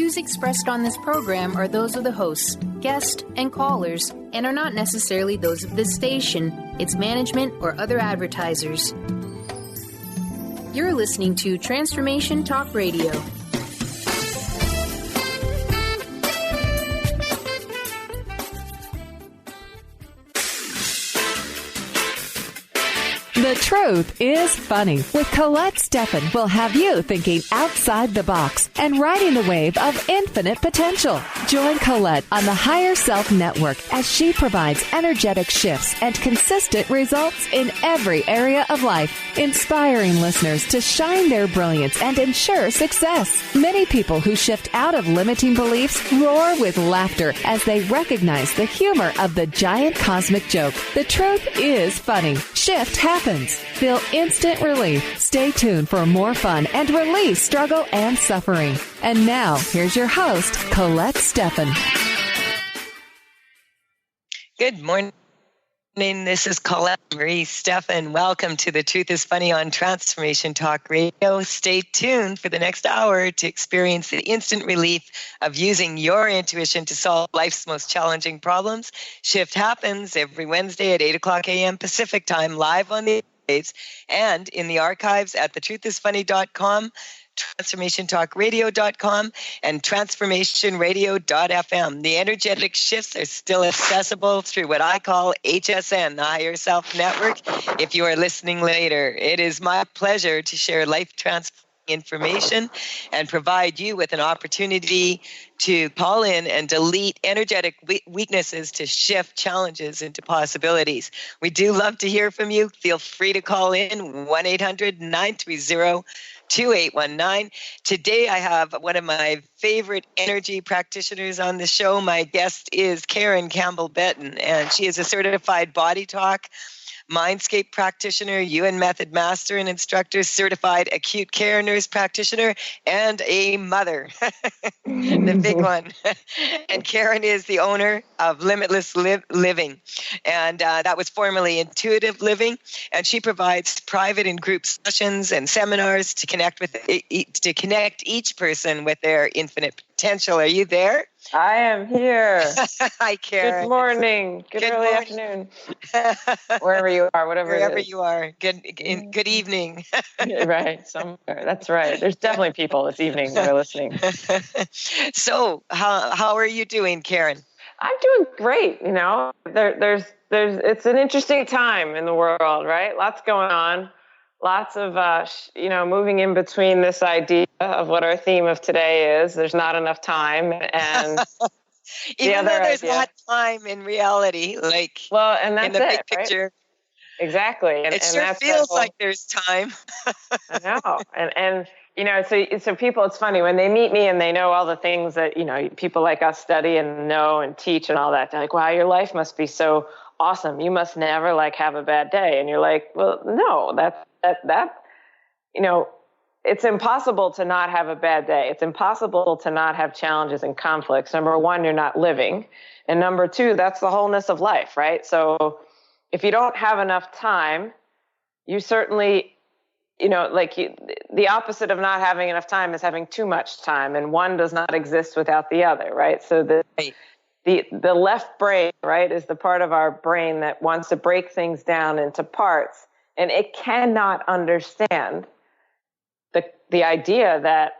views expressed on this program are those of the hosts, guests, and callers, and are not necessarily those of this station, its management, or other advertisers. You're listening to Transformation Talk Radio. The Truth is Funny with Colette Stefan will have you thinking outside the box and riding the wave of infinite potential. Join Colette on the Higher Self Network as she provides energetic shifts and consistent results in every area of life, inspiring listeners to shine their brilliance and ensure success. Many people who shift out of limiting beliefs roar with laughter as they recognize the humor of the giant cosmic joke. The truth is funny. Shift happens. Feel instant relief. Stay tuned for more fun and release struggle and suffering. And now, here's your host, Colette Stefan. Good morning. This is Colette Marie Stefan. Welcome to The Truth is Funny on Transformation Talk Radio. Stay tuned for the next hour to experience the instant relief of using your intuition to solve life's most challenging problems. Shift happens every Wednesday at 8 o'clock a.m. Pacific time, live on the waves and in the archives at thetruthisfunny.com, transformationtalkradio.com, and transformationradio.fm. The energetic shifts are still accessible through what I call HSN, the Higher Self Network. If you are listening later, it is my pleasure to share life transforming information and provide you with an opportunity to call in and delete energetic weaknesses to shift challenges into possibilities. We do love to hear from you. Feel free to call in 1-800-930-2819. Today I have one of my favorite energy practitioners on the show. My guest is Karen Campbell-Betton, and she is a certified body talk Mindscape practitioner, UN method master and instructor, certified acute care nurse practitioner, and a mother, the big one. And Karen is the owner of Limitless Living, and that was formerly Intuitive Living. And she provides private and group sessions and seminars to connect each person with their infinite potential. Are you there? I am here. Hi, Karen. Good morning. Good early afternoon. Wherever you are, wherever you are. Good evening. Right, somewhere. That's right. There's definitely people this evening that are listening. So, how are you doing, Karen? I'm doing great. You know, there's it's an interesting time in the world, right? Lots going on. Lots of, moving in between this idea of what our theme of today is. There's not enough time. And even though there's not time in reality, and that's in the big picture. Right? Exactly. It sure feels like there's time. I know. And so people, it's funny when they meet me and they know all the things that, people like us study and know and teach and all that. They're like, wow, your life must be so awesome. You must never have a bad day. And you're like, well, no, that it's impossible to not have a bad day. It's impossible to not have challenges and conflicts. Number one, you're not living. And number two, that's the wholeness of life, right? So if you don't have enough time, you certainly, the opposite of not having enough time is having too much time. And one does not exist without the other, right? So the left brain, right, is the part of our brain that wants to break things down into parts. And it cannot understand the idea that,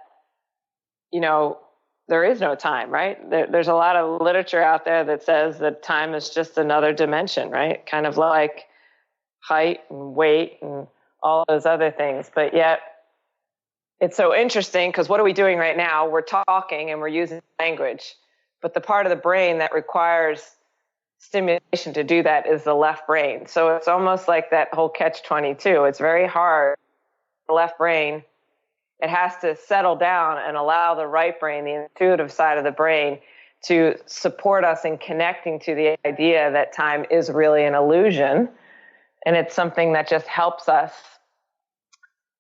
there is no time, right? There's a lot of literature out there that says that time is just another dimension, right? Kind of like height and weight and all those other things. But yet it's so interesting because what are we doing right now? We're talking and we're using language. But the part of the brain that requires stimulation to do that is the left brain. So it's almost like that whole catch-22. It's very hard. The left brain, it has to settle down and allow the right brain, the intuitive side of the brain, to support us in connecting to the idea that time is really an illusion. And it's something that just helps us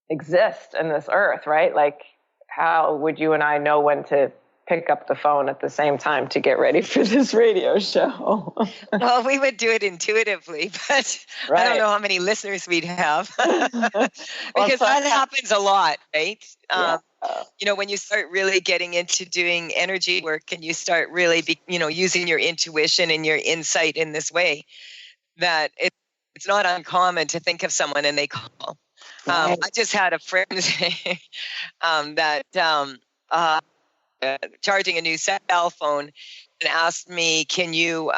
exist in this earth, right? Like, how would you and I know when to pick up the phone at the same time to get ready for this radio show? Well, we would do it intuitively, but right. I don't know how many listeners we'd have because that happens a lot, right? Yeah. when you start really getting into doing energy work and you start really, using your intuition and your insight in this way, that it's not uncommon to think of someone and they call. I just had a friend say that charging a new cell phone and asked me, can you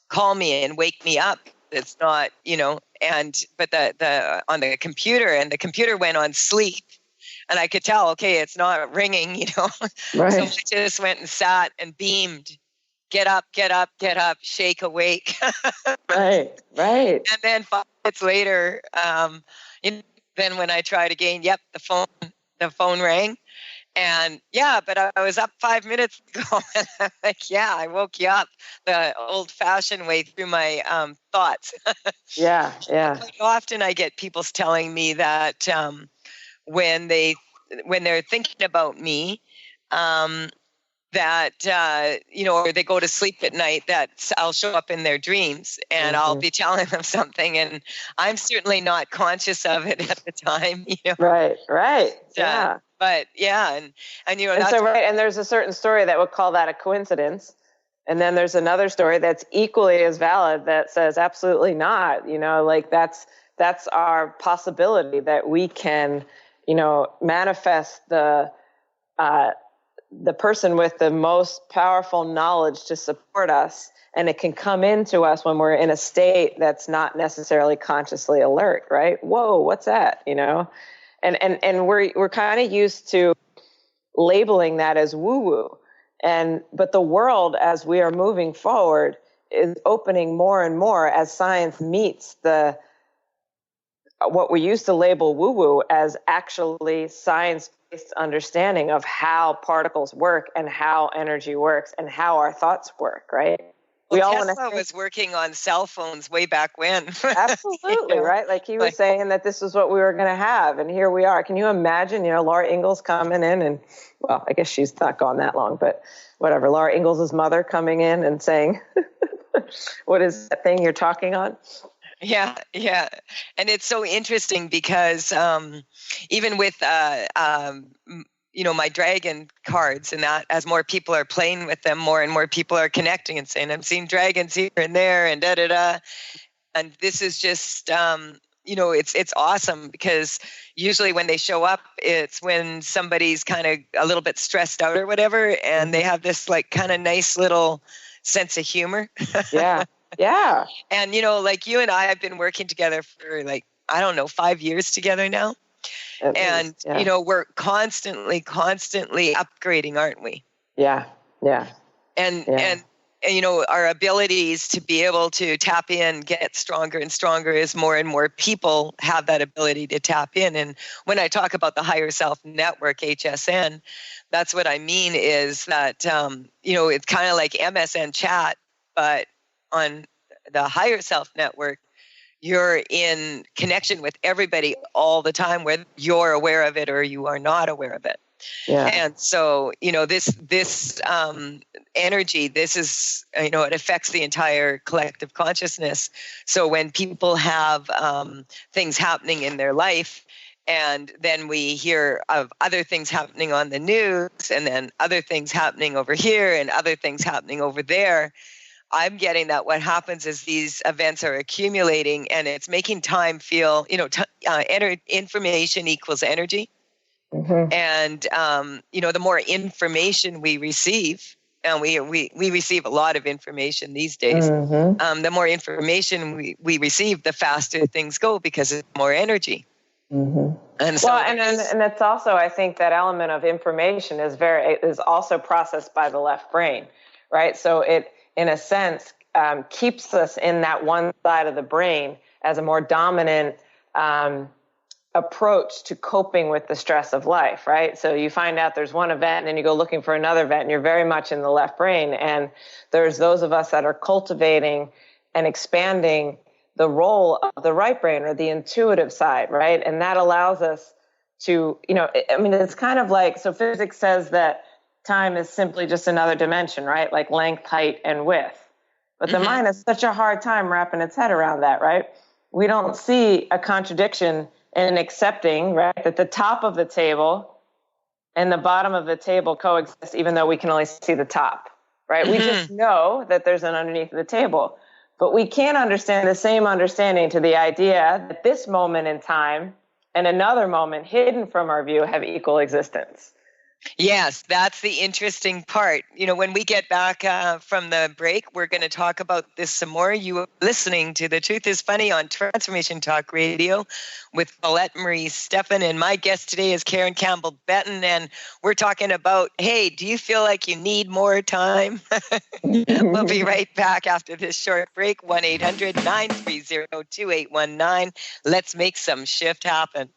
call me and wake me up? It's not, but the on the computer, and the computer went on sleep. And I could tell, okay, it's not ringing, Right. So I just went and sat and beamed. Get up, get up, get up, shake awake. Right. And then 5 minutes later, then when I tried again, the phone rang. And but I was up 5 minutes ago. And I'm like, I woke you up the old-fashioned way through my thoughts. Yeah. Quite often I get people telling me that when they're thinking about me, that or they go to sleep at night, that I'll show up in their dreams and I'll be telling them something, and I'm certainly not conscious of it at the time. Right. But and and so and there's a certain story that would call that a coincidence, and then there's another story that's equally as valid that says absolutely not. Like that's our possibility that we can manifest the person with the most powerful knowledge to support us, and it can come into us when we're in a state that's not necessarily consciously alert, right? Whoa, what's that? And we're kind of used to labeling that as woo-woo. But the world, as we are moving forward, is opening more and more as science meets what we used to label woo-woo as actually science-based understanding of how particles work and how energy works and how our thoughts work, right? Tesla was working on cell phones way back when. Absolutely, right? Like he was saying that this is what we were going to have, and here we are. Can you imagine, Laura Ingalls coming in and, well, I guess she's not gone that long, but whatever, Laura Ingalls' mother coming in and saying, what is that thing you're talking on? Yeah. And it's so interesting because even with my dragon cards, and that as more people are playing with them, more and more people are connecting and saying, I'm seeing dragons here and there and da-da-da. And this is just, it's awesome, because usually when they show up, it's when somebody's kind of a little bit stressed out or whatever, and they have this like kind of nice little sense of humor. Yeah. And, like you and I have been working together for 5 years together now. And, we're constantly upgrading, aren't we? Yeah. And our abilities to be able to tap in, get stronger and stronger as more and more people have that ability to tap in. And when I talk about the Higher Self Network, HSN, that's what I mean is that, it's kind of like MSN chat, but on the Higher Self Network, you're in connection with everybody all the time, whether you're aware of it or you are not aware of it. Yeah. And so, this energy, this is, it affects the entire collective consciousness. So when people have things happening in their life, and then we hear of other things happening on the news, and then other things happening over here and other things happening over there, I'm getting that what happens is these events are accumulating, and it's making time feel, information equals energy. Mm-hmm. And, the more information we receive, and we receive a lot of information these days, mm-hmm. The more information we receive, the faster things go, because it's more energy. Mm-hmm. And so and it's also, I think that element of information is also processed by the left brain, right? So it, in a sense, keeps us in that one side of the brain as a more dominant approach to coping with the stress of life, right? So you find out there's one event and then you go looking for another event, and you're very much in the left brain. And there's those of us that are cultivating and expanding the role of the right brain, or the intuitive side, right? And that allows us to, it's kind of like, so physics says that time is simply just another dimension, right? Like length, height, and width. But the mind has such a hard time wrapping its head around that, right? We don't see a contradiction in accepting, right, that the top of the table and the bottom of the table coexist, even though we can only see the top, right? We just know that there's an underneath the table, but we can't understand the same understanding to the idea that this moment in time and another moment hidden from our view have equal existence. Yes, that's the interesting part. When we get back from the break, we're going to talk about this some more. You are listening to The Truth is Funny on Transformation Talk Radio with Colette Marie Stefan. And my guest today is Karen Campbell Benton. And we're talking about, hey, do you feel like you need more time? We'll be right back after this short break. 1-800-930-2819. Let's make some shift happen.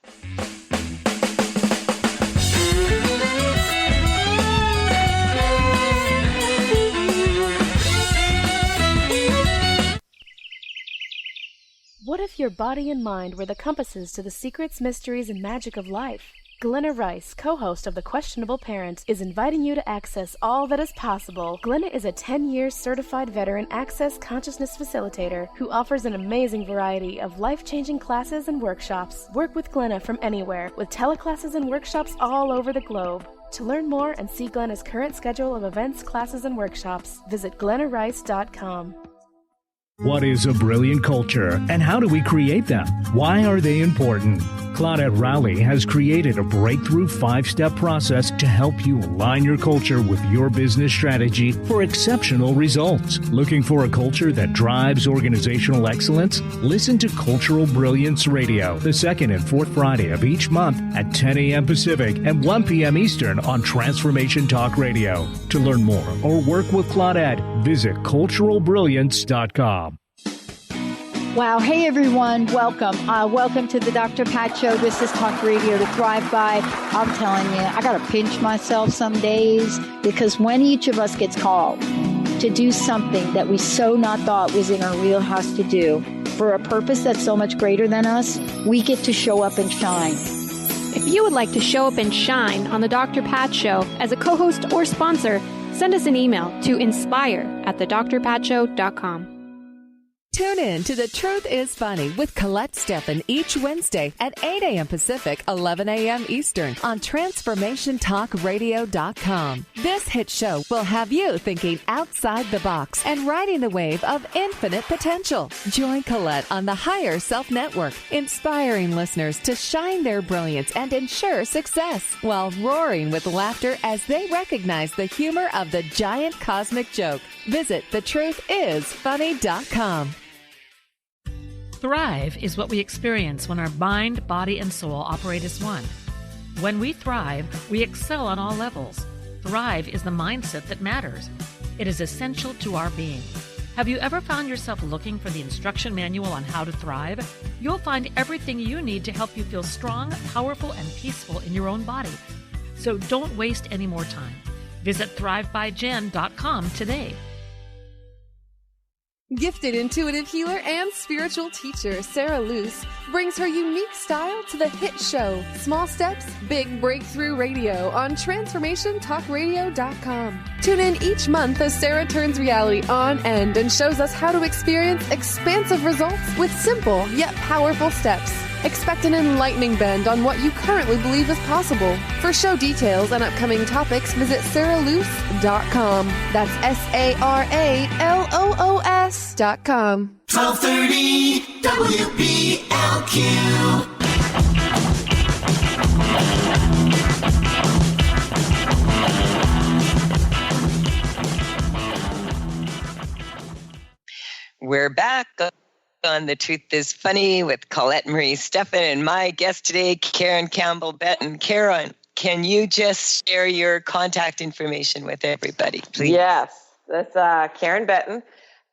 What if your body and mind were the compasses to the secrets, mysteries, and magic of life? Glenna Rice, co-host of The Questionable Parent, is inviting you to access all that is possible. Glenna is a 10-year certified veteran access consciousness facilitator who offers an amazing variety of life-changing classes and workshops. Work with Glenna from anywhere, with teleclasses and workshops all over the globe. To learn more and see Glenna's current schedule of events, classes, and workshops, visit glennarice.com. What is a brilliant culture, and how do we create them? Why are they important? Claudette Rowley has created a breakthrough 5-step process to help you align your culture with your business strategy for exceptional results. Looking for a culture that drives organizational excellence? Listen to Cultural Brilliance Radio, the second and fourth Friday of each month at 10 a.m. Pacific and 1 p.m. Eastern on Transformation Talk Radio. To learn more or work with Claudette, visit culturalbrilliance.com. Wow. Hey, everyone. Welcome. Welcome to the Dr. Pat Show. This is Talk Radio to Thrive By. I'm telling you, I got to pinch myself some days, because when each of us gets called to do something that we so not thought was in our wheelhouse to do for a purpose that's so much greater than us, we get to show up and shine. If you would like to show up and shine on the Dr. Pat Show as a co-host or sponsor, send us an email to inspire@thedrpatshow.com. Tune in to The Truth is Funny with Colette Stefan each Wednesday at 8 a.m. Pacific, 11 a.m. Eastern on TransformationTalkRadio.com. This hit show will have you thinking outside the box and riding the wave of infinite potential. Join Colette on the Higher Self Network, inspiring listeners to shine their brilliance and ensure success while roaring with laughter as they recognize the humor of the giant cosmic joke. Visit thetruthisfunny.com. Thrive is what we experience when our mind, body, and soul operate as one. When we thrive, we excel on all levels. Thrive is the mindset that matters. It is essential to our being. Have you ever found yourself looking for the instruction manual on how to thrive? You'll find everything you need to help you feel strong, powerful, and peaceful in your own body. So don't waste any more time. Visit thrivebyjen.com today. Gifted intuitive healer and spiritual teacher Sarah Luce brings her unique style to the hit show Small Steps, Big Breakthrough Radio on TransformationTalkRadio.com. Tune in each month as Sarah turns reality on end and shows us how to experience expansive results with simple yet powerful steps. Expect an enlightening bend on what you currently believe is possible. For show details and upcoming topics, visit sarahluce.com. That's SARALOOS.com. 1230 WBLQ. We're back on The Truth is Funny with Colette Marie Stefan and my guest today, Karen Campbell Benton. Karen, can you just share your contact information with everybody, please? Yes, that's Karen Benton.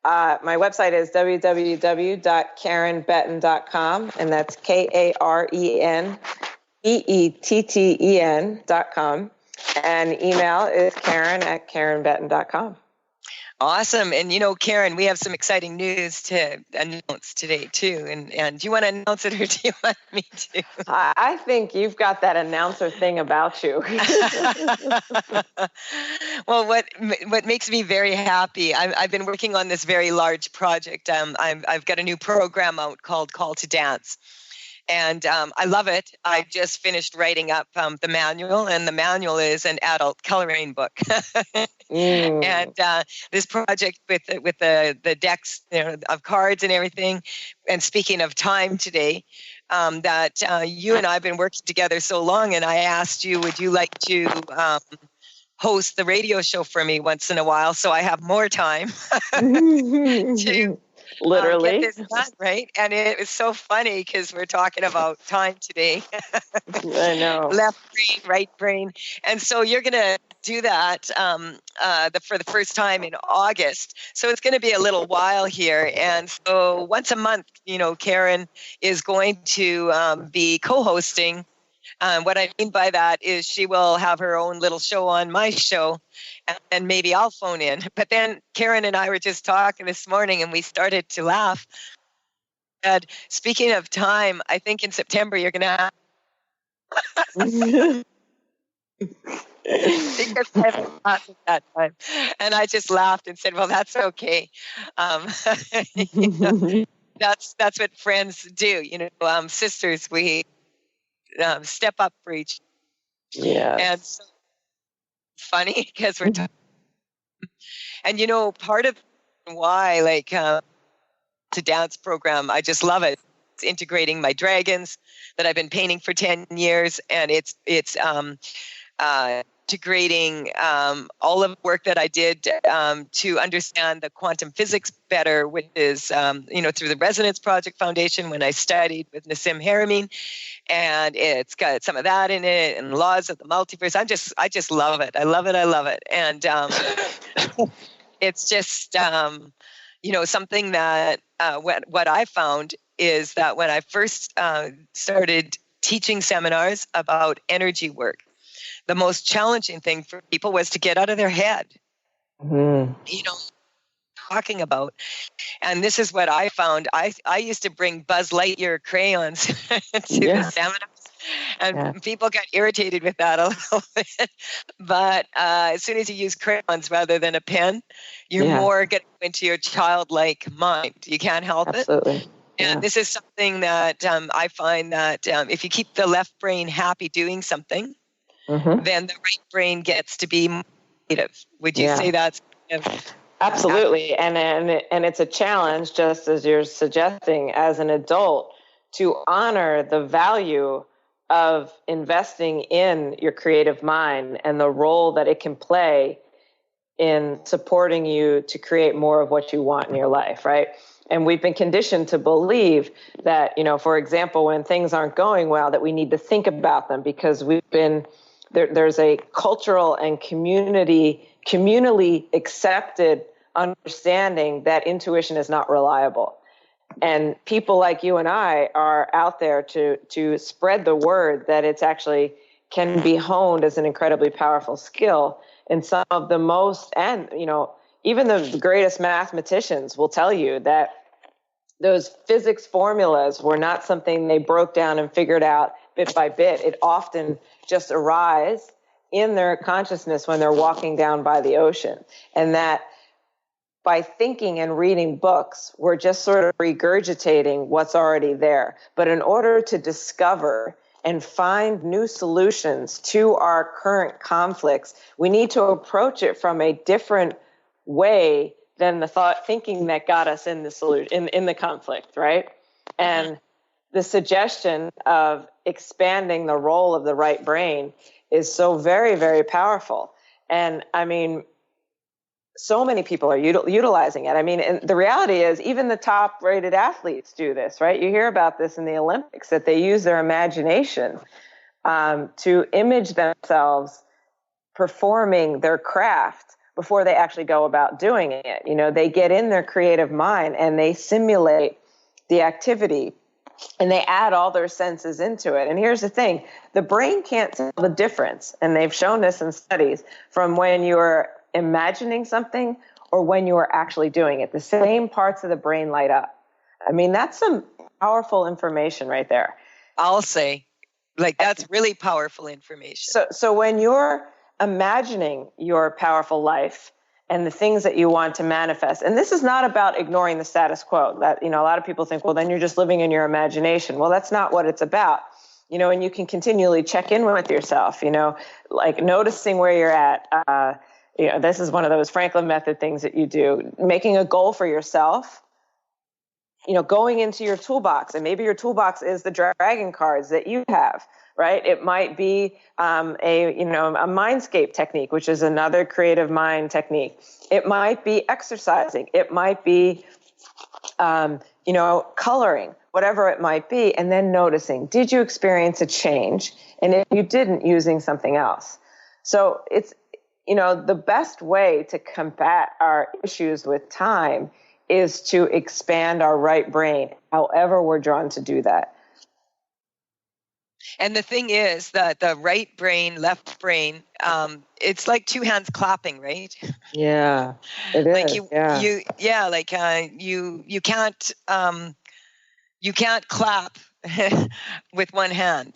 My website is www.karenbetten.com, and that's KarenBetten.com. And email is Karen@KarenBetten.com. Awesome. And, Karen, we have some exciting news to announce today, too. And do you want to announce it or do you want me to? I think you've got that announcer thing about you. Well, what makes me very happy, I've been working on this very large project. I've got a new program out called Call to Dance. And I love it. I just finished writing up the manual, and the manual is an adult coloring book. And this project with the decks, of cards and everything. And speaking of time today, that you and I have been working together so long, and I asked you, would you like to host the radio show for me once in a while, so I have more time to literally get this done, right? And it was so funny because we're talking about time today. I know. Left brain, right brain. And so you're going to do that for the first time in August. So it's going to be a little while here. And so once a month, Karen is going to be co-hosting. What I mean by that is she will have her own little show on my show, and maybe I'll phone in. But then Karen and I were just talking this morning, and we started to laugh. And speaking of time, I think in September you're going to have because I have a class at that time. And I just laughed and said, well, that's okay. That's what friends do. Sisters, we step up for each. Yeah. And so funny because we're talking. And part of why to dance program, I just love it. It's integrating my dragons that I've been painting for 10 years, and it's integrating all of the work that I did to understand the quantum physics better, which is through the Resonance Project Foundation when I studied with Nassim Haramein. And it's got some of that in it, and laws of the multiverse. I just love it. I love it. I love it. And it's just something that what I found is that when I first started teaching seminars about energy work, the most challenging thing for people was to get out of their head. Talking about. And this is what I found. I used to bring Buzz Lightyear crayons to the seminars, and people got irritated with that a little bit. But as soon as you use crayons rather than a pen, you're more getting into your childlike mind. You can't help it. And this is something that I find that if you keep the left brain happy doing something, then the right brain gets to be more creative. Would you say that's absolutely? And it's a challenge, just as you're suggesting, as an adult, to honor the value of investing in your creative mind and the role that it can play in supporting you to create more of what you want in your life, right? And we've been conditioned to believe that, for example, when things aren't going well, that we need to think about them because we've been there's a cultural and communally accepted understanding that intuition is not reliable. And people like you and I are out there to spread the word that it's actually can be honed as an incredibly powerful skill. And some of the most, and even the greatest mathematicians will tell you that those physics formulas were not something they broke down and figured out bit by bit. It often just arises in their consciousness when they're walking down by the ocean. And that by thinking and reading books, we're just sort of regurgitating what's already there. But in order to discover and find new solutions to our current conflicts, we need to approach it from a different way than the thinking that got us in the solution, in the conflict, right? And the suggestion of expanding the role of the right brain is so very, very powerful. And I mean, so many people are utilizing it. I mean, and the reality is even the top-rated athletes do this, right? You hear about this in the Olympics, that they use their imagination to image themselves performing their craft before they actually go about doing it. They get in their creative mind and they simulate the activity and they add all their senses into it. And here's the thing, the brain can't tell the difference. And they've shown this in studies from when you're imagining something or when you are actually doing it. The same parts of the brain light up. I mean, that's some powerful information right there. I'll say, that's really powerful information. So when you're imagining your powerful life and the things that you want to manifest. And this is not about ignoring the status quo. That, a lot of people think, well, then you're just living in your imagination. Well, that's not what it's about. And you can continually check in with yourself, like noticing where you're at. This is one of those Franklin method things that you do, making a goal for yourself, going into your toolbox, and maybe your toolbox is the dragon cards that you have, right? It might be a mindscape technique, which is another creative mind technique. It might be exercising. It might be, coloring, whatever it might be, and then noticing, did you experience a change? And if you didn't, using something else. So it's, the best way to combat our issues with time is to expand our right brain, however we're drawn to do that. And the thing is that the right brain, left brain, it's like two hands clapping, right? Yeah, it is. You can't clap with one hand.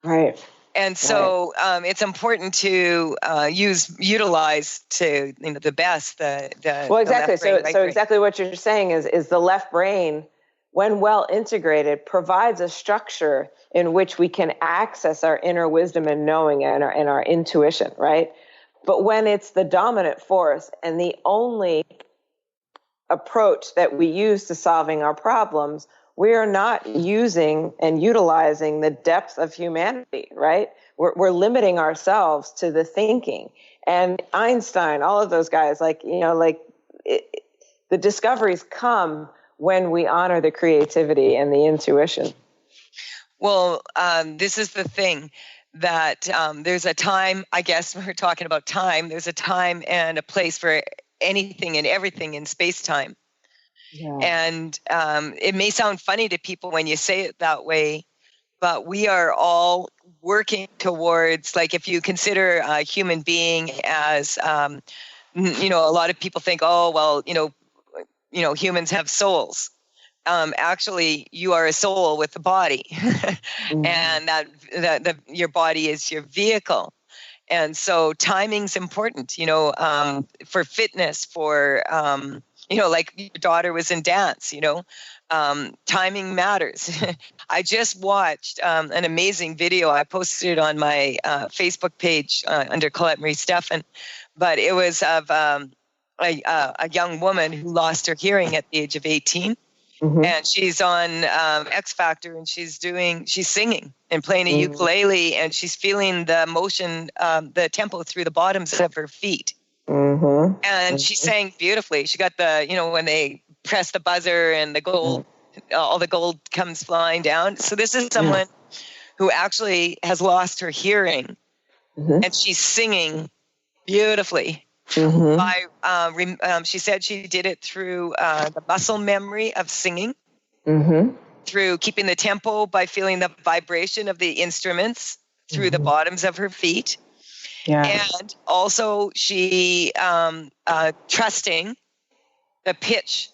Right. And so it's important to utilize to the best the well, exactly. The left brain, right brain. Exactly what you're saying is the left brain, when well integrated, provides a structure in which we can access our inner wisdom and knowing and our intuition, right? But when it's the dominant force and the only approach that we use to solving our problems, we are not using and utilizing the depth of humanity, right? We're limiting ourselves to the thinking. And Einstein, all of those guys, the discoveries come when we honor the creativity and the intuition. Well, this is the thing that there's a time, I guess we're talking about time, there's a time and a place for anything and everything in space-time. Yeah. And it may sound funny to people when you say it that way, but we are all working towards, like, if you consider a human being as, a lot of people think, oh, well, humans have souls. Actually, you are a soul with a body, mm-hmm. and that your body is your vehicle. And so timing's important, for fitness, for, like your daughter was in dance, timing matters. I just watched an amazing video. I posted it on my Facebook page under Colette Marie Stefan, but it was of a young woman who lost her hearing at the age of 18. Mm-hmm. And she's on X Factor, and she's singing and playing a ukulele, and she's feeling the motion, the tempo through the bottoms of her feet. Mm-hmm. And she sang beautifully. She got the, when they press the buzzer and the gold, all the gold comes flying down. So this is someone who actually has lost her hearing, and she's singing beautifully. Mm-hmm. She said she did it through the muscle memory of singing, through keeping the tempo by feeling the vibration of the instruments through the bottoms of her feet. Yeah. And also she trusting the pitch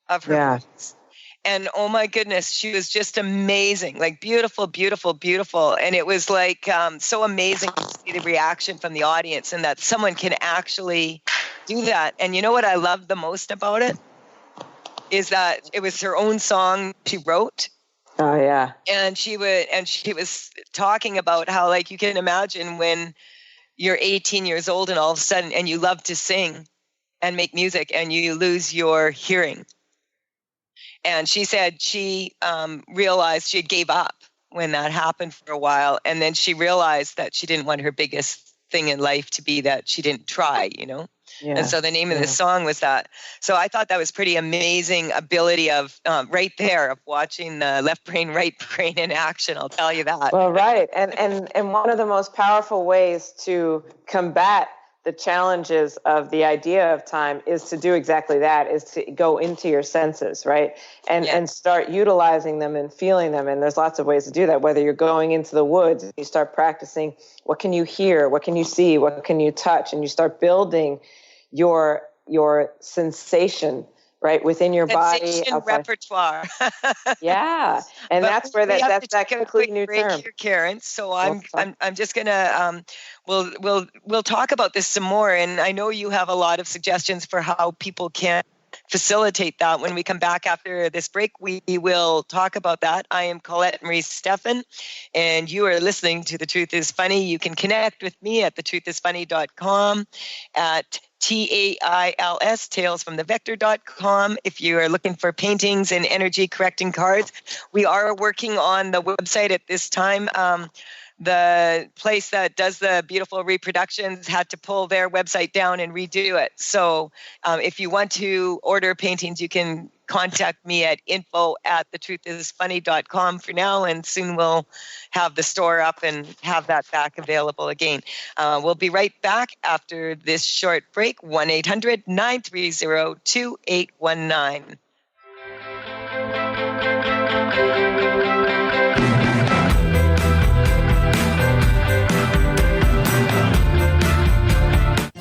of her voice. And oh my goodness, she was just amazing, like beautiful, beautiful, beautiful. And it was like so amazing to see the reaction from the audience, and that someone can actually do that. And you know what I love the most about it is that it was her own song she wrote. Oh yeah. And she was talking about how, like, you can imagine when you're 18 years old and all of a sudden, and you love to sing and make music, and you lose your hearing. And she said she realized she gave up when that happened for a while. And then she realized that she didn't want her biggest thing in life to be that she didn't try, Yeah. And so the name of the song was that. So I thought that was pretty amazing ability of right there of watching the left brain, right brain in action. I'll tell you that. Well, right. And one of the most powerful ways to combat the challenges of the idea of time is to do exactly that, is to go into your senses, right? And start utilizing them and feeling them. And there's lots of ways to do that, whether you're going into the woods, you start practicing, what can you hear? What can you see? What can you touch? And you start building your sensation right within your body. Sensation repertoire. Yeah, and that's where that's that complete new term here, Karen. So I'm just gonna we'll talk about this some more, and I know you have a lot of suggestions for how people can facilitate that. When we come back after this break, we will talk about that. I am Colette Marie Stefan, and you are listening to The Truth is Funny. You can connect with me at thetruthisfunny.com, at TAILS, talesfromthevector.com. If you are looking for paintings and energy correcting cards, we are working on the website at this time. The place that does the beautiful reproductions had to pull their website down and redo it. So if you want to order paintings, you can contact me at info@thetruthisfunny.com for now, and soon we'll have the store up and have that back available again. We'll be right back after this short break. 1-800-930-2819.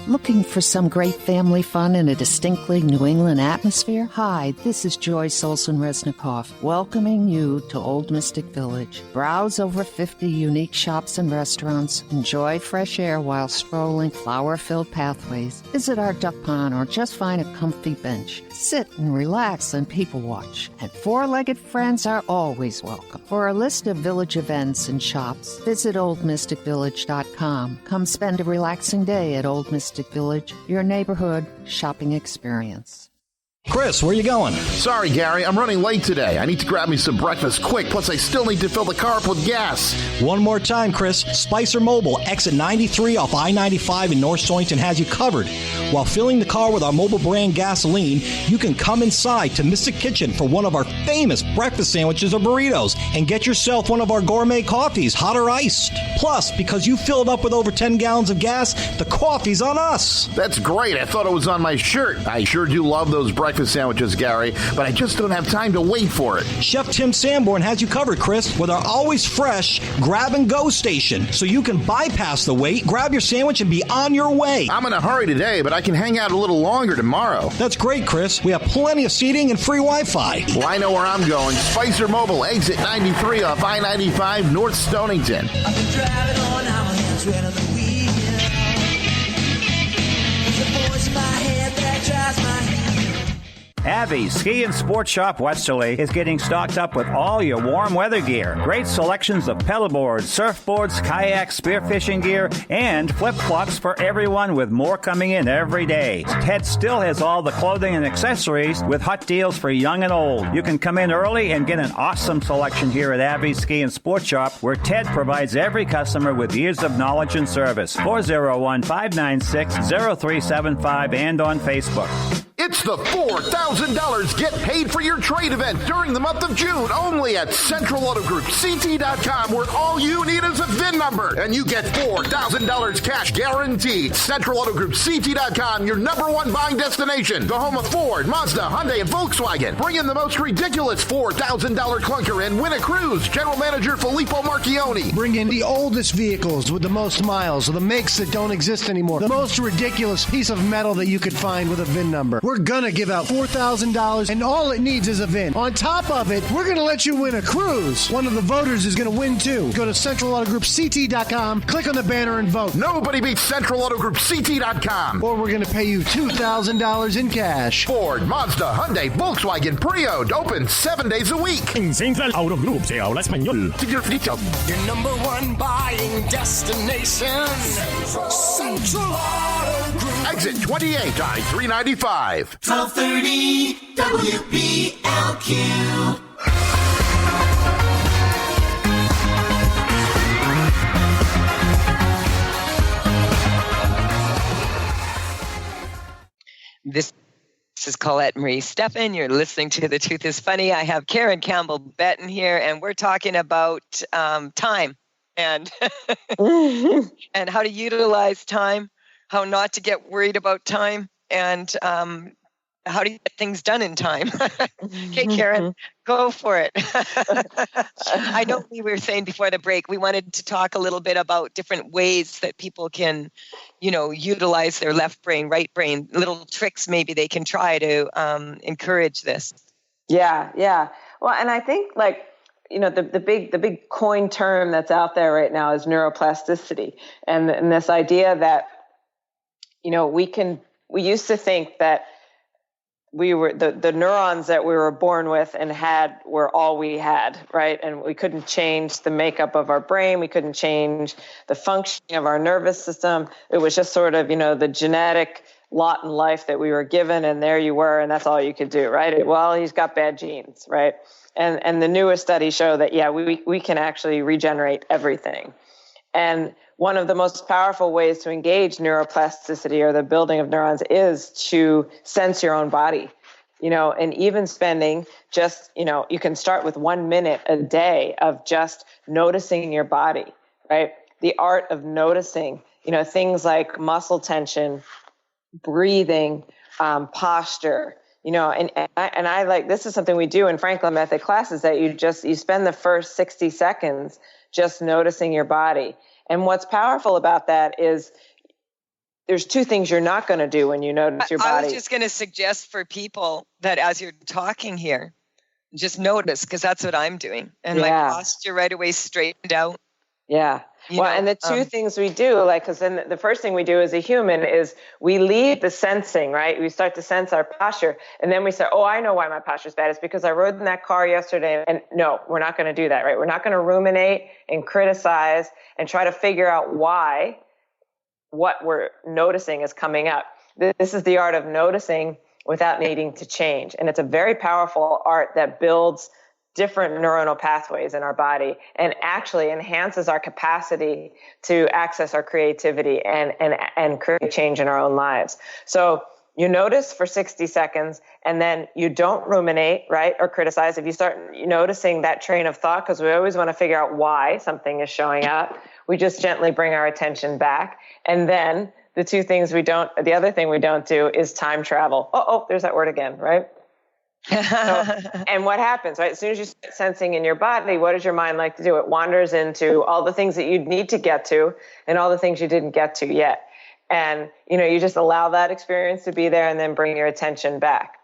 Looking for some great family fun in a distinctly New England atmosphere? Hi, this is Joyce Olson-Resnikoff, welcoming you to Old Mystic Village. Browse over 50 unique shops and restaurants. Enjoy fresh air while strolling flower-filled pathways. Visit our duck pond or just find a comfy bench. Sit and relax and people watch. And four-legged friends are always welcome. For a list of village events and shops, visit oldmysticvillage.com. Come spend a relaxing day at Old Mystic Village, your neighborhood shopping experience. Chris, where you going? Sorry, Gary, I'm running late today. I need to grab me some breakfast quick, plus I still need to fill the car up with gas. One more time, Chris. Spicer Mobile, exit 93 off I-95 in North Stonington has you covered. While filling the car with our mobile brand gasoline, you can come inside to Mystic Kitchen for one of our famous breakfast sandwiches or burritos and get yourself one of our gourmet coffees, hot or iced. Plus, because you filled up with over 10 gallons of gas, the coffee's on us. That's great. I thought it was on my shirt. I sure do love those breakfast sandwiches, Gary, but I just don't have time to wait for it. Chef Tim Sanborn has you covered, Chris, with our always fresh grab-and-go station, so you can bypass the wait, grab your sandwich, and be on your way. I'm in a hurry today, but I can hang out a little longer tomorrow. That's great, Chris. We have plenty of seating and free Wi-Fi. Well, I know where I'm going. Spicer Mobile, exit 93 off I-95, North Stonington. I've been driving on our hands right on the wheel. There's a voice in my head that drives my head. Abbey's Ski and Sports Shop Westerly is getting stocked up with all your warm weather gear. Great selections of pedalboards, surfboards, kayaks, spearfishing gear, and flip-flops for everyone, with more coming in every day. Ted still has all the clothing and accessories with hot deals for young and old. You can come in early and get an awesome selection here at Abbey's Ski and Sports Shop, where Ted provides every customer with years of knowledge and service. 401-596-0375 and on Facebook. It's the $4,000 Get Paid for Your Trade event during the month of June, only at CentralAutoGroupCT.com, where all you need is a VIN number, and you get $4,000 cash guaranteed. CentralAutoGroupCT.com, your #1 buying destination. The home of Ford, Mazda, Hyundai, and Volkswagen. Bring in the most ridiculous $4,000 clunker and win a cruise. General Manager Filippo Marchioni. Bring in the oldest vehicles with the most miles, or the makes that don't exist anymore. The most ridiculous piece of metal that you could find with a VIN number. We're going to give out $4,000, and all it needs is a VIN. On top of it, we're going to let you win a cruise. One of the voters is going to win, too. Go to CentralAutoGroupCT.com, click on the banner, and vote. Nobody beats CentralAutoGroupCT.com. Or we're going to pay you $2,000 in cash. Ford, Mazda, Hyundai, Volkswagen, Pre-owned, open 7 days a week. En Central Auto Group se habla español. Your #1 buying destination. Central Auto Group. Exit 28, I-395. 1230 WPLQ. This is Colette Marie Stefan. You're listening to The Truth is Funny. I have Karen Campbell-Betton here, and we're talking about time and and how to utilize time, how not to get worried about time, and how do you get things done in time? Okay, Karen, go for it. I know we were saying before the break, we wanted to talk a little bit about different ways that people can, utilize their left brain, right brain, little tricks maybe they can try to encourage this. Yeah. Well, and I think the big coin term that's out there right now is neuroplasticity, and this idea that we used to think that we were the neurons that we were born with and had were all we had, right? And we couldn't change the makeup of our brain. We couldn't change the functioning of our nervous system. It was just sort of, the genetic lot in life that we were given, and there you were, and that's all you could do, right? Well, he's got bad genes, right? And the newest studies show that, we can actually regenerate everything. And one of the most powerful ways to engage neuroplasticity, or the building of neurons, is to sense your own body, and even spending just, you can start with 1 minute a day of just noticing your body, right? The art of noticing, things like muscle tension, breathing, posture, and I like, this is something we do in Franklin Method classes, that you spend the first 60 seconds just noticing your body. And what's powerful about that is there's two things you're not going to do when you notice your body. I was just going to suggest for people that as you're talking here, just notice, because that's what I'm doing. And my posture right away straightened out. Yeah. And the two things we do, because then the first thing we do as a human is we leave the sensing, right? We start to sense our posture, and then we say, oh, I know why my posture is bad. It's because I rode in that car yesterday. And no, we're not going to do that, right? We're not going to ruminate and criticize and try to figure out why what we're noticing is coming up. This is the art of noticing without needing to change. And it's a very powerful art that builds different neuronal pathways in our body and actually enhances our capacity to access our creativity and create change in our own lives. So you notice for 60 seconds, and then you don't ruminate, right, or criticize. If you start noticing that train of thought, because we always want to figure out why something is showing up, we just gently bring our attention back. And then the other thing we don't do is time travel. Oh, there's that word again, right? And what happens, right? As soon as you start sensing in your body, what does your mind like to do? It wanders into all the things that you need to get to and all the things you didn't get to yet. And, you just allow that experience to be there and then bring your attention back.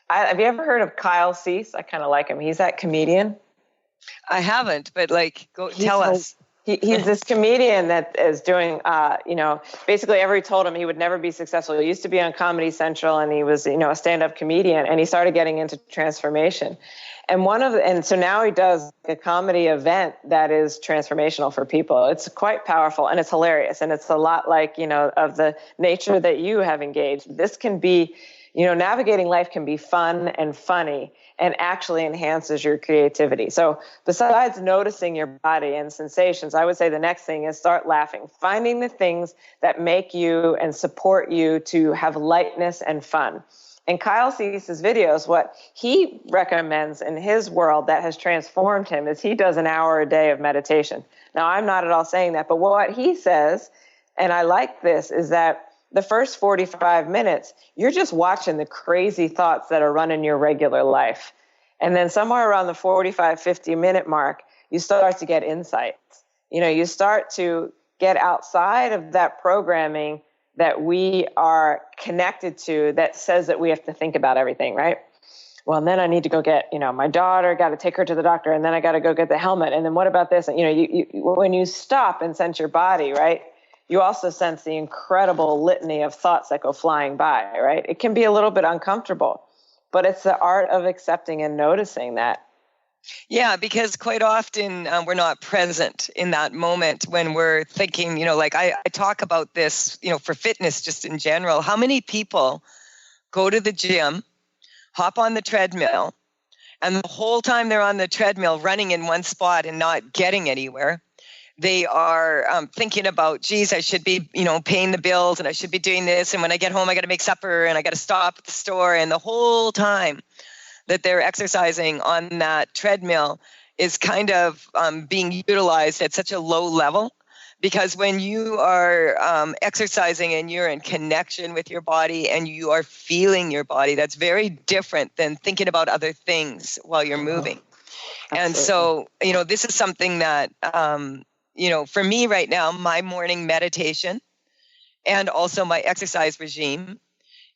Have you ever heard of Kyle Cease? I kind of like him. He's that comedian. I haven't, but tell us. He's this comedian that is doing, basically everybody told him he would never be successful. He used to be on Comedy Central, and he was, a stand-up comedian, and he started getting into transformation. And so now he does a comedy event that is transformational for people. It's quite powerful, and it's hilarious, and it's a lot like, of the nature that you have engaged. This can be, navigating life can be fun and funny, and actually enhances your creativity. So besides noticing your body and sensations, I would say the next thing is start laughing, finding the things that make you and support you to have lightness and fun. And Kyle Cease's videos, what he recommends in his world that has transformed him is he does an hour a day of meditation. Now, I'm not at all saying that, but what he says, and I like this, is that the first 45 minutes, you're just watching the crazy thoughts that are running your regular life. And then somewhere around the 45, 50-minute mark, you start to get insights. You start to get outside of that programming that we are connected to that says that we have to think about everything, right? Well, and then I need to go get, my daughter, got to take her to the doctor, and then I got to go get the helmet. And then what about this? And, when you stop and sense your body, right, you also sense the incredible litany of thoughts that go flying by, right? It can be a little bit uncomfortable, but it's the art of accepting and noticing that. Yeah, because quite often we're not present in that moment when we're thinking, I talk about this, for fitness just in general. How many people go to the gym, hop on the treadmill, and the whole time they're on the treadmill running in one spot and not getting anywhere, they are thinking about, geez, I should be, paying the bills, and I should be doing this. And when I get home, I got to make supper, and I got to stop at the store. And the whole time that they're exercising on that treadmill is kind of being utilized at such a low level Because when you are exercising and you're in connection with your body and you are feeling your body, that's very different than thinking about other things while you're moving. And so, this is something that, for me right now, my morning meditation and also my exercise regime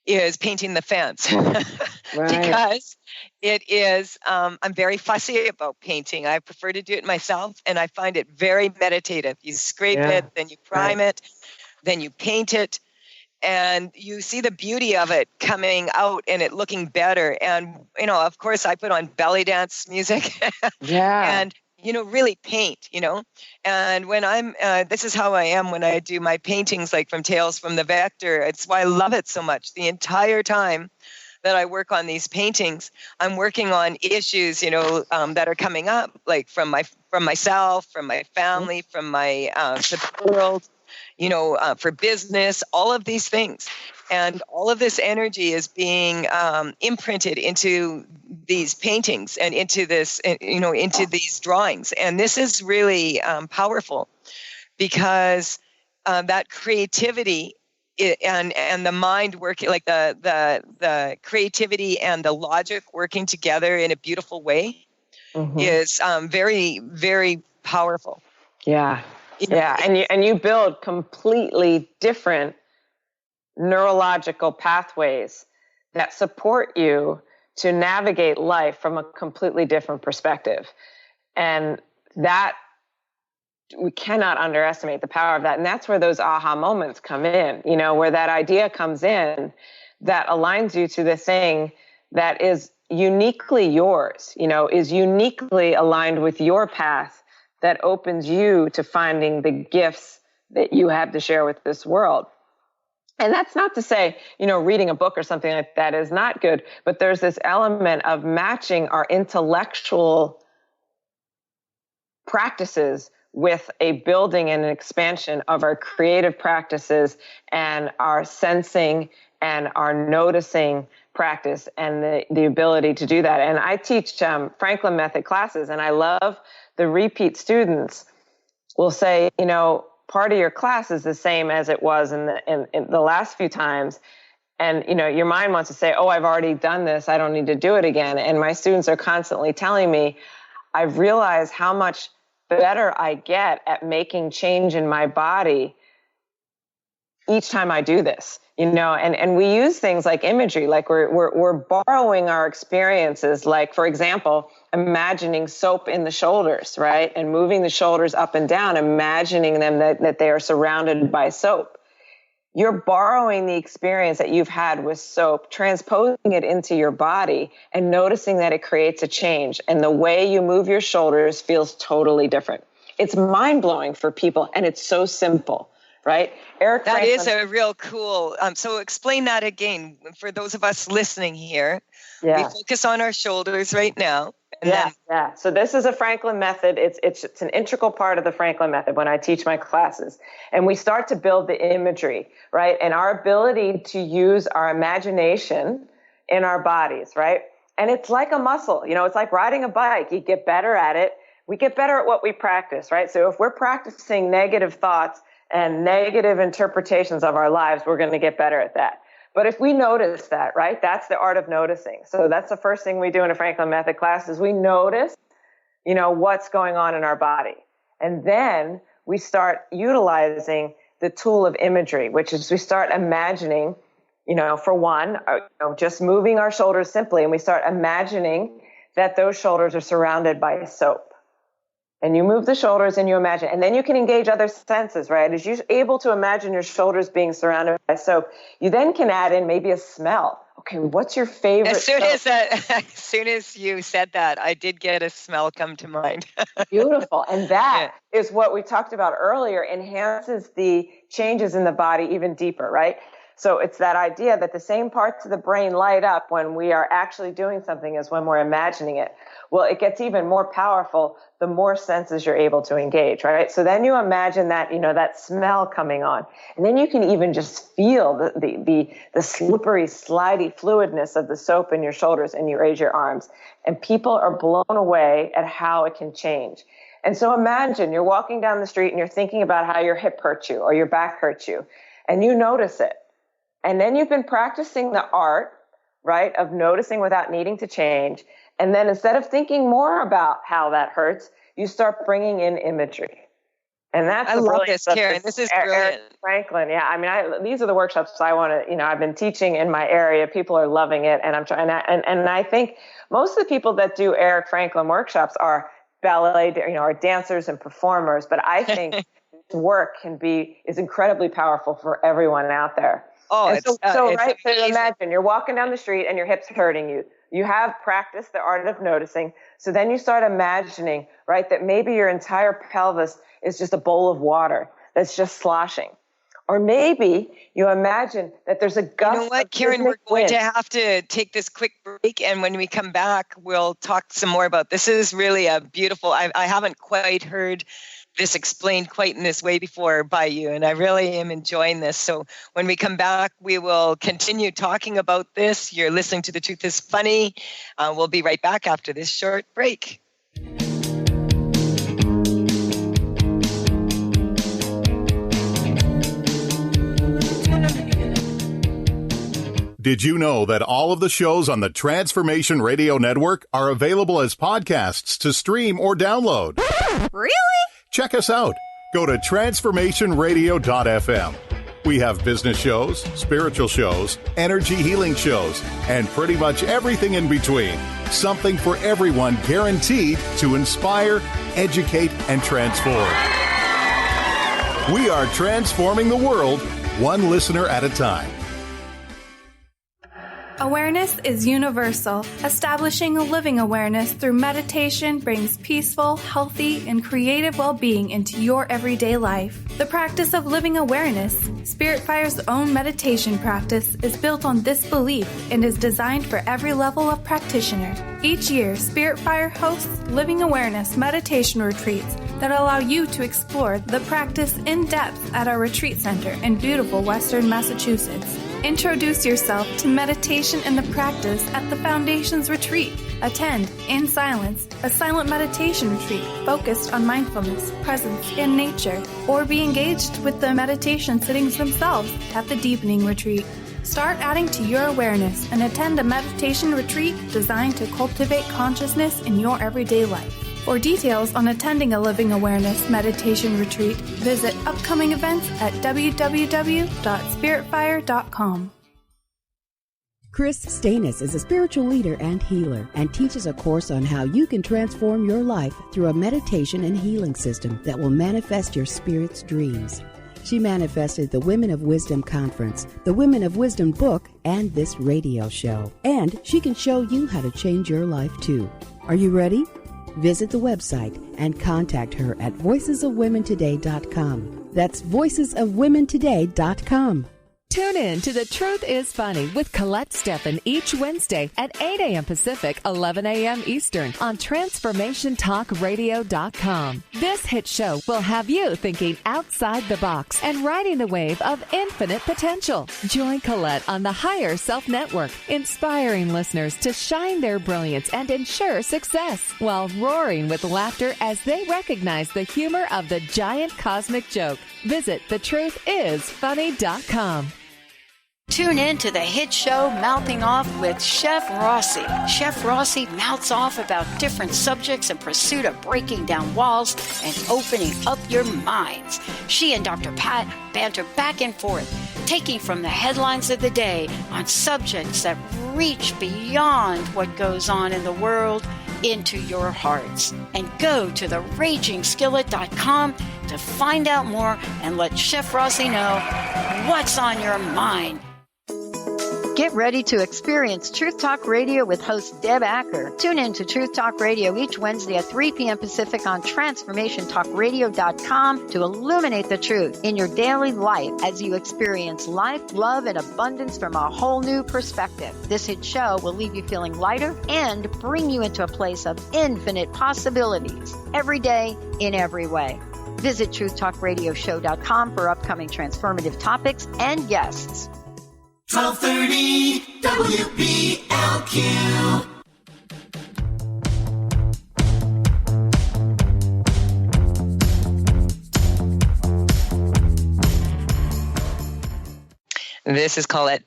is painting the fence. Because it is, I'm very fussy about painting. I prefer to do it myself, and I find it very meditative. You scrape it, then you prime it, then you paint it, and you see the beauty of it coming out and it looking better. And, of course, I put on belly dance music and, really paint, And when I'm, this is how I am when I do my paintings, like from Tales from the Vector. It's why I love it so much. The entire time that I work on these paintings, I'm working on issues, that are coming up, like from myself, from my family, from my for the world, for business, all of these things. And all of this energy is being imprinted into these paintings and into this, into these drawings. And this is really powerful because that creativity and the mind working, like the creativity and the logic working together in a beautiful way is very, very powerful. Yeah. Yeah. And you build completely different neurological pathways that support you to navigate life from a completely different perspective. And that, we cannot underestimate the power of that. And that's where those aha moments come in, where that idea comes in that aligns you to the thing that is uniquely yours, is uniquely aligned with your path, that opens you to finding the gifts that you have to share with this world. And that's not to say, reading a book or something like that is not good, but there's this element of matching our intellectual practices with a building and an expansion of our creative practices and our sensing and our noticing practice and the ability to do that. And I teach Franklin Method classes, and I love the repeat students will say, part of your class is the same as it was in the last few times. And, your mind wants to say, oh, I've already done this, I don't need to do it again. And my students are constantly telling me, I've realized how much better I get at making change in my body each time I do this, and we use things like imagery, like we're borrowing our experiences, like, for example, imagining soap in the shoulders, right? And moving the shoulders up and down, imagining them that they are surrounded by soap. You're borrowing the experience that you've had with soap, transposing it into your body and noticing that it creates a change. And the way you move your shoulders feels totally different. It's mind-blowing for people, and it's so simple, right? Eric Franklin, is a real cool. So explain that again for those of us listening here. Yeah. We focus on our shoulders right now. Yeah. So this is a Franklin method. It's an integral part of the Franklin method when I teach my classes. And we start to build the imagery, right? And our ability to use our imagination in our bodies, right? And it's like a muscle, it's like riding a bike. You get better at it. We get better at what we practice, right? So if we're practicing negative thoughts and negative interpretations of our lives, we're going to get better at that. But if we notice that, right, that's the art of noticing. So that's the first thing we do in a Franklin Method class is we notice, what's going on in our body. And then we start utilizing the tool of imagery, which is we start imagining, for one, just moving our shoulders simply. And we start imagining that those shoulders are surrounded by soap. And you move the shoulders and you imagine, and then you can engage other senses, right? As you're able to imagine your shoulders being surrounded by soap, you then can add in maybe a smell. Okay, what's your favorite? As soon as you said that, I did get a smell come to mind. Beautiful. And that is what we talked about earlier, enhances the changes in the body even deeper, right? So it's that idea that the same parts of the brain light up when we are actually doing something as when we're imagining it. Well, it gets even more powerful the more senses you're able to engage, right? So then you imagine that, that smell coming on. And then you can even just feel the slippery, slidey fluidness of the soap in your shoulders, and you raise your arms. And people are blown away at how it can change. And so imagine you're walking down the street and you're thinking about how your hip hurts you or your back hurts you, and you notice it. And then you've been practicing the art, right, of noticing without needing to change. And then instead of thinking more about how that hurts, you start bringing in imagery. And that's I love this, Karen. This is brilliant. Eric Franklin. Yeah. I mean, these are the workshops I want to, I've been teaching in my area. People are loving it. And I'm trying to, and I think most of the people that do Eric Franklin workshops are ballet, are dancers and performers. But I think this work is incredibly powerful for everyone out there. Oh, and so imagine you're walking down the street and your hip's hurting you. You have practiced the art of noticing. So then you start imagining, right, that maybe your entire pelvis is just a bowl of water that's just sloshing. Or maybe you imagine that there's a gust. You know what, Karen, we're going to have to take this quick break. And when we come back, we'll talk some more about this. Is really a beautiful, I haven't quite heard this explained quite in this way before by you, and I really am enjoying this. So when we come back, we will continue talking about this. You're listening to The Truth is Funny. We'll be right back after this short break. Did you know that all of the shows on the Transformation Radio Network are available as podcasts to stream or download? Really? Check us out. Go to transformationradio.fm. We have business shows, spiritual shows, energy healing shows, and pretty much everything in between. Something for everyone, guaranteed to inspire, educate, and transform. We are transforming the world, one listener at a time. Awareness is universal. Establishing a living awareness through meditation brings peaceful, healthy, and creative well-being into your everyday life. The practice of living awareness, Spirit Fire's own meditation practice, is built on this belief and is designed for every level of practitioner. Each year, Spirit Fire hosts living awareness meditation retreats that allow you to explore the practice in depth at our retreat center in beautiful Western Massachusetts. Introduce yourself to meditation and the practice at the Foundation's retreat. Attend, in silence, a silent meditation retreat focused on mindfulness, presence, and nature, or be engaged with the meditation sittings themselves at the Deepening Retreat. Start adding to your awareness and attend a meditation retreat designed to cultivate consciousness in your everyday life. For details on attending a Living Awareness meditation retreat, visit upcoming events at www.spiritfire.com. Chris Stanis is a spiritual leader and healer and teaches a course on how you can transform your life through a meditation and healing system that will manifest your spirit's dreams. She manifested the Women of Wisdom Conference, the Women of Wisdom book, and this radio show. And she can show you how to change your life too. Are you ready? Visit the website and contact her at voicesofwomentoday.com. That's voicesofwomentoday.com. Tune in to The Truth is Funny with Colette Stefan each Wednesday at 8 a.m. Pacific, 11 a.m. Eastern on TransformationTalkRadio.com. This hit show will have you thinking outside the box and riding the wave of infinite potential. Join Colette on the Higher Self Network, inspiring listeners to shine their brilliance and ensure success while roaring with laughter as they recognize the humor of the giant cosmic joke. Visit thetruithisfunny.com. Tune in to the hit show Mouthing Off with Chef Rossi. Chef Rossi mouths off about different subjects in pursuit of breaking down walls and opening up your minds. She and Dr. Pat banter back and forth, taking from the headlines of the day on subjects that reach beyond what goes on in the world into your hearts. And go to theragingskillet.com to find out more and let Chef Rossi know what's on your mind. Get ready to experience Truth Talk Radio with host Deb Acker. Tune in to Truth Talk Radio each Wednesday at 3 p.m. Pacific on TransformationTalkRadio.com to illuminate the truth in your daily life as you experience life, love, and abundance from a whole new perspective. This hit show will leave you feeling lighter and bring you into a place of infinite possibilities every day in every way. Visit TruthTalkRadioshow.com for upcoming transformative topics and guests. 1230 WPLQ. This is Colette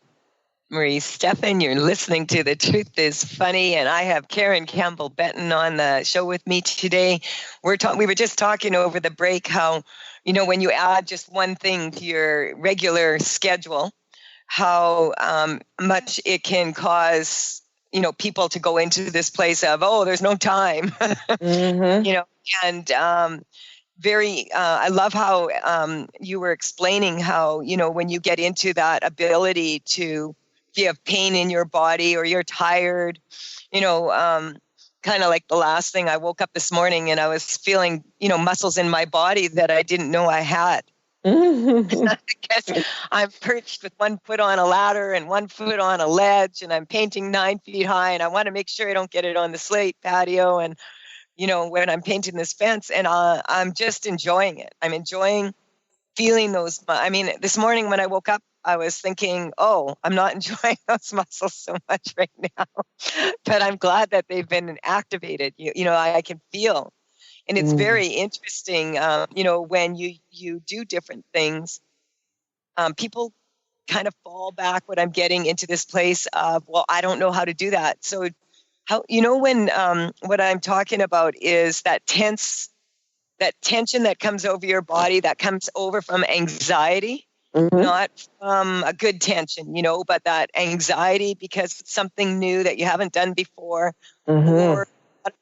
Marie Stefan. You're listening to The Truth is Funny, and I have Karen Campbell Benton on the show with me today. We were just talking over the break how, when you add just one thing to your regular schedule, how much it can cause, people to go into this place of, oh, there's no time, and I love how you were explaining how, when you get into that ability to, if you have pain in your body or you're tired, kind of like the last thing, I woke up this morning and I was feeling, muscles in my body that I didn't know I had. I guess I'm perched with one foot on a ladder and one foot on a ledge, and I'm painting 9 feet high, and I want to make sure I don't get it on the slate patio. And, when I'm painting this fence, and I'm just enjoying it. I'm enjoying feeling those. I mean, this morning when I woke up, I was thinking, oh, I'm not enjoying those muscles so much right now, but I'm glad that they've been activated. I can feel. And it's very interesting, when you do different things, people kind of fall back when I'm getting into this place of, well, I don't know how to do that. So how, when what I'm talking about is that tension that comes over your body, that comes over from anxiety, not from a good tension, but that anxiety because it's something new that you haven't done before, or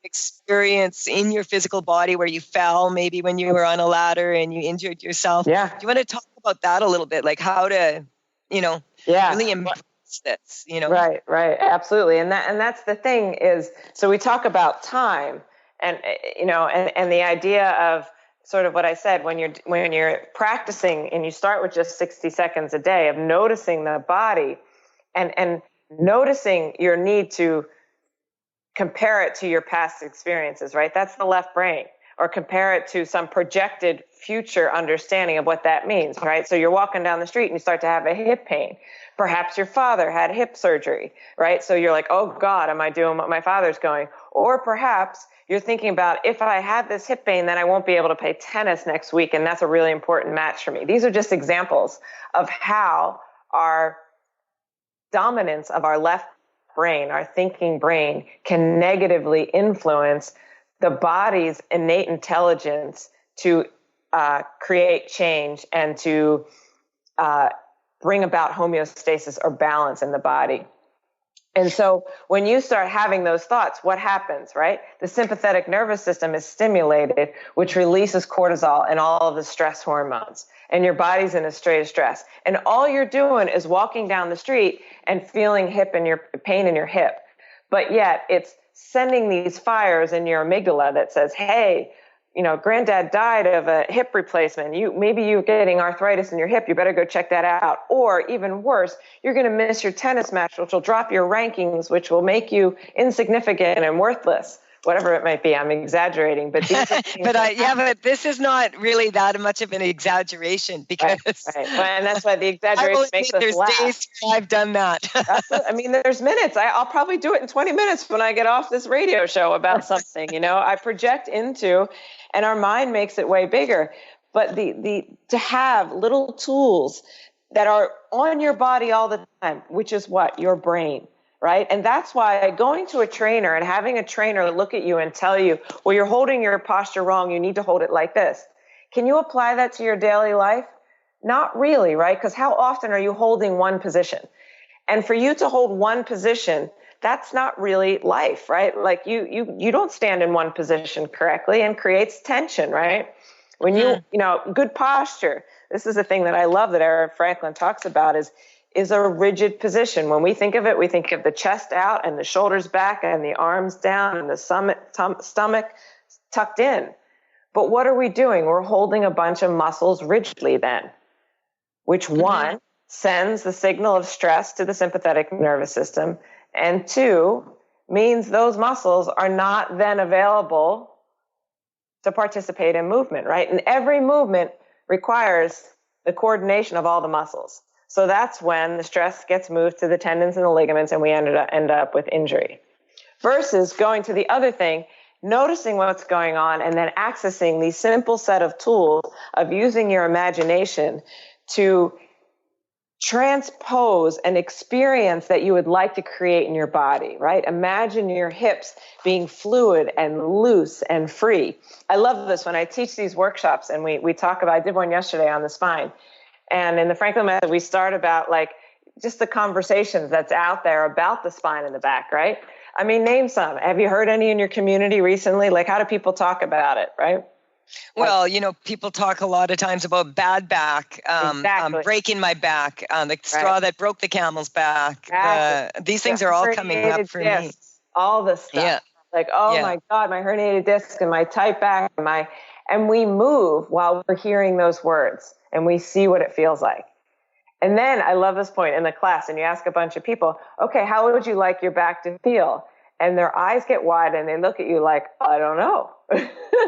experience in your physical body where you fell maybe when you were on a ladder and you injured yourself. Yeah. Do you want to talk about that a little bit? Like how to, really embrace this, Right. Absolutely. And that's the thing is, so we talk about time and, and the idea of sort of what I said, when you're practicing and you start with just 60 seconds a day of noticing the body and noticing your need to compare it to your past experiences, right? That's the left brain. Or compare it to some projected future understanding of what that means, right? So you're walking down the street and you start to have a hip pain. Perhaps your father had hip surgery, right? So you're like, oh God, am I doing what my father's going? Or perhaps you're thinking about, if I have this hip pain, then I won't be able to play tennis next week, and that's a really important match for me. These are just examples of how our dominance of our left brain, our thinking brain, can negatively influence the body's innate intelligence to create change and to bring about homeostasis or balance in the body. And so when you start having those thoughts, what happens, right? The sympathetic nervous system is stimulated, which releases cortisol and all of the stress hormones. And your body's in a state of stress. And all you're doing is walking down the street and feeling pain in your hip. But yet it's sending these fires in your amygdala that says, hey, granddad died of a hip replacement. Maybe you're getting arthritis in your hip. You better go check that out. Or even worse, you're going to miss your tennis match, which will drop your rankings, which will make you insignificant and worthless. Whatever it might be, I'm exaggerating, but these are but this is not really that much of an exaggeration because right. Well, and that's why the exaggeration makes us laugh. There's days I've done that. I mean, there's minutes. I'll probably do it in 20 minutes when I get off this radio show about something. I project into, and our mind makes it way bigger. But to have little tools that are on your body all the time, which is what? Your brain. Right. And that's why going to a trainer and having a trainer look at you and tell you, well, you're holding your posture wrong. You need to hold it like this. Can you apply that to your daily life? Not really. Right. Because how often are you holding one position? And for you to hold one position, that's not really life. Right. Like you don't stand in one position correctly and creates tension. Right. When good posture. This is the thing that I love that Eric Franklin talks about is a rigid position. When we think of it, we think of the chest out and the shoulders back and the arms down and the stomach tucked in. But what are we doing? We're holding a bunch of muscles rigidly then, which one sends the signal of stress to the sympathetic nervous system, and two means those muscles are not then available to participate in movement, right? And every movement requires the coordination of all the muscles. So that's when the stress gets moved to the tendons and the ligaments, and we end up with injury. Versus going to the other thing, noticing what's going on, and then accessing the simple set of tools of using your imagination to transpose an experience that you would like to create in your body, right? Imagine your hips being fluid and loose and free. I love this when I teach these workshops, and we talk about, I did one yesterday on the spine. And in the Franklin method, we start about like just the conversations that's out there about the spine and the back, right? I mean, name some. Have you heard any in your community recently? Like, how do people talk about it, right? Well, people talk a lot of times about bad back, Exactly. breaking my back, the straw that broke the camel's back. Exactly. These things are all coming up for me. All this stuff. Yeah. Like, my God, my herniated disc and my tight back and we move while we're hearing those words and we see what it feels like. And then I love this point in the class, and you ask a bunch of people, okay, how would you like your back to feel? And their eyes get wide and they look at you like, I don't know.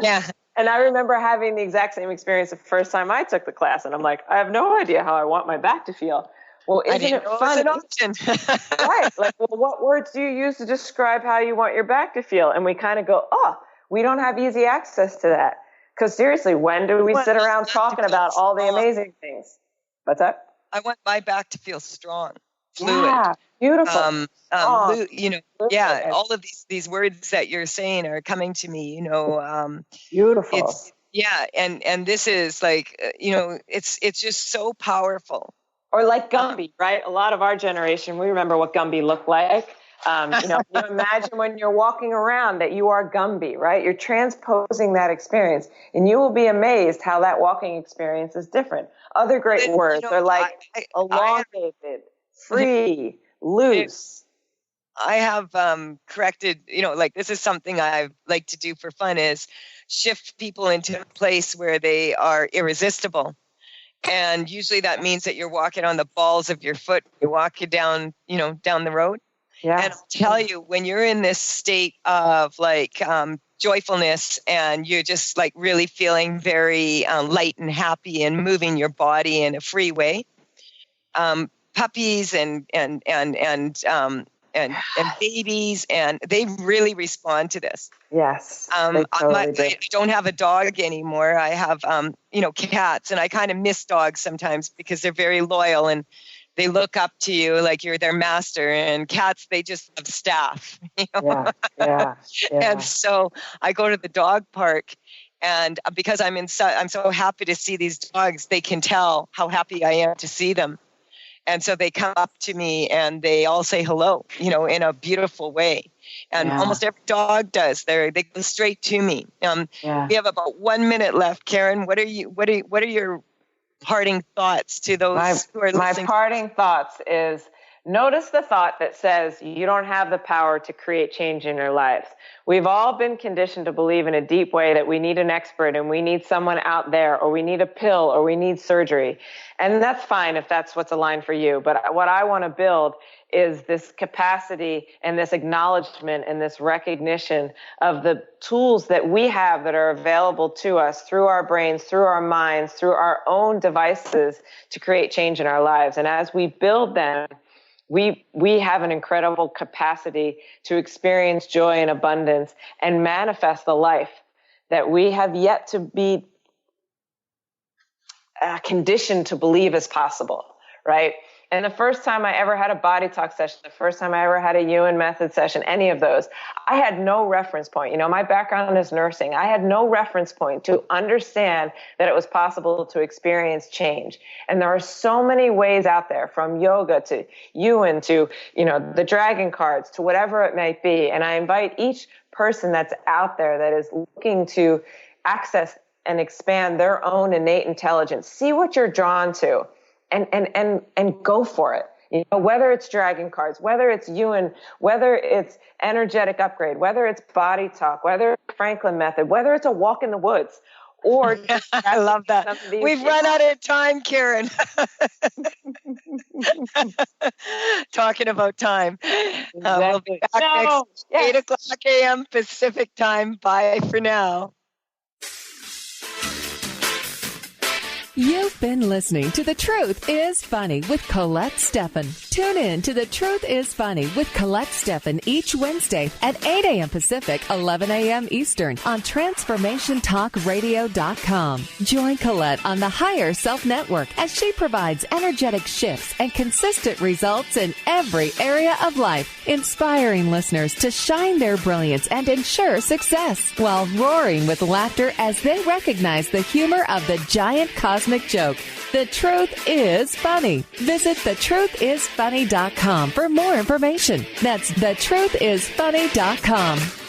Yeah. And I remember having the exact same experience the first time I took the class. And I'm like, I have no idea how I want my back to feel. Well, isn't it fun? Right. Like, well, what words do you use to describe how you want your back to feel? And we kind of go, we don't have easy access to that. Because seriously, when do we sit around talking about all the amazing things? What's that? I want my back to feel strong, fluid. Yeah, beautiful. All of these words that you're saying are coming to me, Beautiful. And this is like, it's just so powerful. Or like Gumby, right? A lot of our generation, we remember what Gumby looked like. You imagine when you're walking around that you are Gumby, right? You're transposing that experience, and you will be amazed how that walking experience is different. Other great words are like elongated, free, loose. I have corrected, like this is something I like to do for fun, is shift people into a place where they are irresistible. And usually that means that you're walking on the balls of your foot. You're walking down, down the road. Yeah. And I'll tell you, when you're in this state of like joyfulness and you're just like really feeling very light and happy and moving your body in a free way, puppies and babies, and they really respond to this. Yes. I don't have a dog anymore. I have, cats, and I kind of miss dogs sometimes because they're very loyal and they look up to you like you're their master. And cats, they just have staff. Yeah. And so I go to the dog park, and because I'm so happy to see these dogs, they can tell how happy I am to see them. And so they come up to me and they all say hello, in a beautiful way. And almost every dog does. They go straight to me. We have about 1 minute left. Karen, what are your parting thoughts to those who are listening? My parting thoughts is, notice the thought that says you don't have the power to create change in your lives. We've all been conditioned to believe in a deep way that we need an expert and we need someone out there, or we need a pill, or we need surgery. And that's fine if that's what's aligned for you. But what I want to build is this capacity and this acknowledgement and this recognition of the tools that we have that are available to us through our brains, through our minds, through our own devices to create change in our lives. And as we build them, we have an incredible capacity to experience joy and abundance and manifest the life that we have yet to be conditioned to believe is possible, right? And the first time I ever had a body talk session, the first time I ever had a Ewan method session, any of those, I had no reference point. My background is nursing. I had no reference point to understand that it was possible to experience change. And there are so many ways out there, from yoga to Ewan to, the dragon cards to whatever it might be. And I invite each person that's out there that is looking to access and expand their own innate intelligence. See what you're drawn to. And go for it. Whether it's dragon cards, whether it's Ewan, whether it's energetic upgrade, whether it's body talk, whether it's Franklin method, whether it's a walk in the woods, or I love that. We've run out of time, Karen. Talking about time. We'll be back next 8 o'clock a.m. Pacific time. Bye for now. You've been listening to The Truth is Funny with Colette Stefan. Tune in to The Truth is Funny with Colette Stefan each Wednesday at 8 a.m. Pacific, 11 a.m. Eastern on TransformationTalkRadio.com. Join Colette on the Higher Self Network as she provides energetic shifts and consistent results in every area of life, inspiring listeners to shine their brilliance and ensure success while roaring with laughter as they recognize the humor of the giant cosmic joke. The Truth is Funny. Visit thetruthisfunny.com for more information. That's thetruthisfunny.com.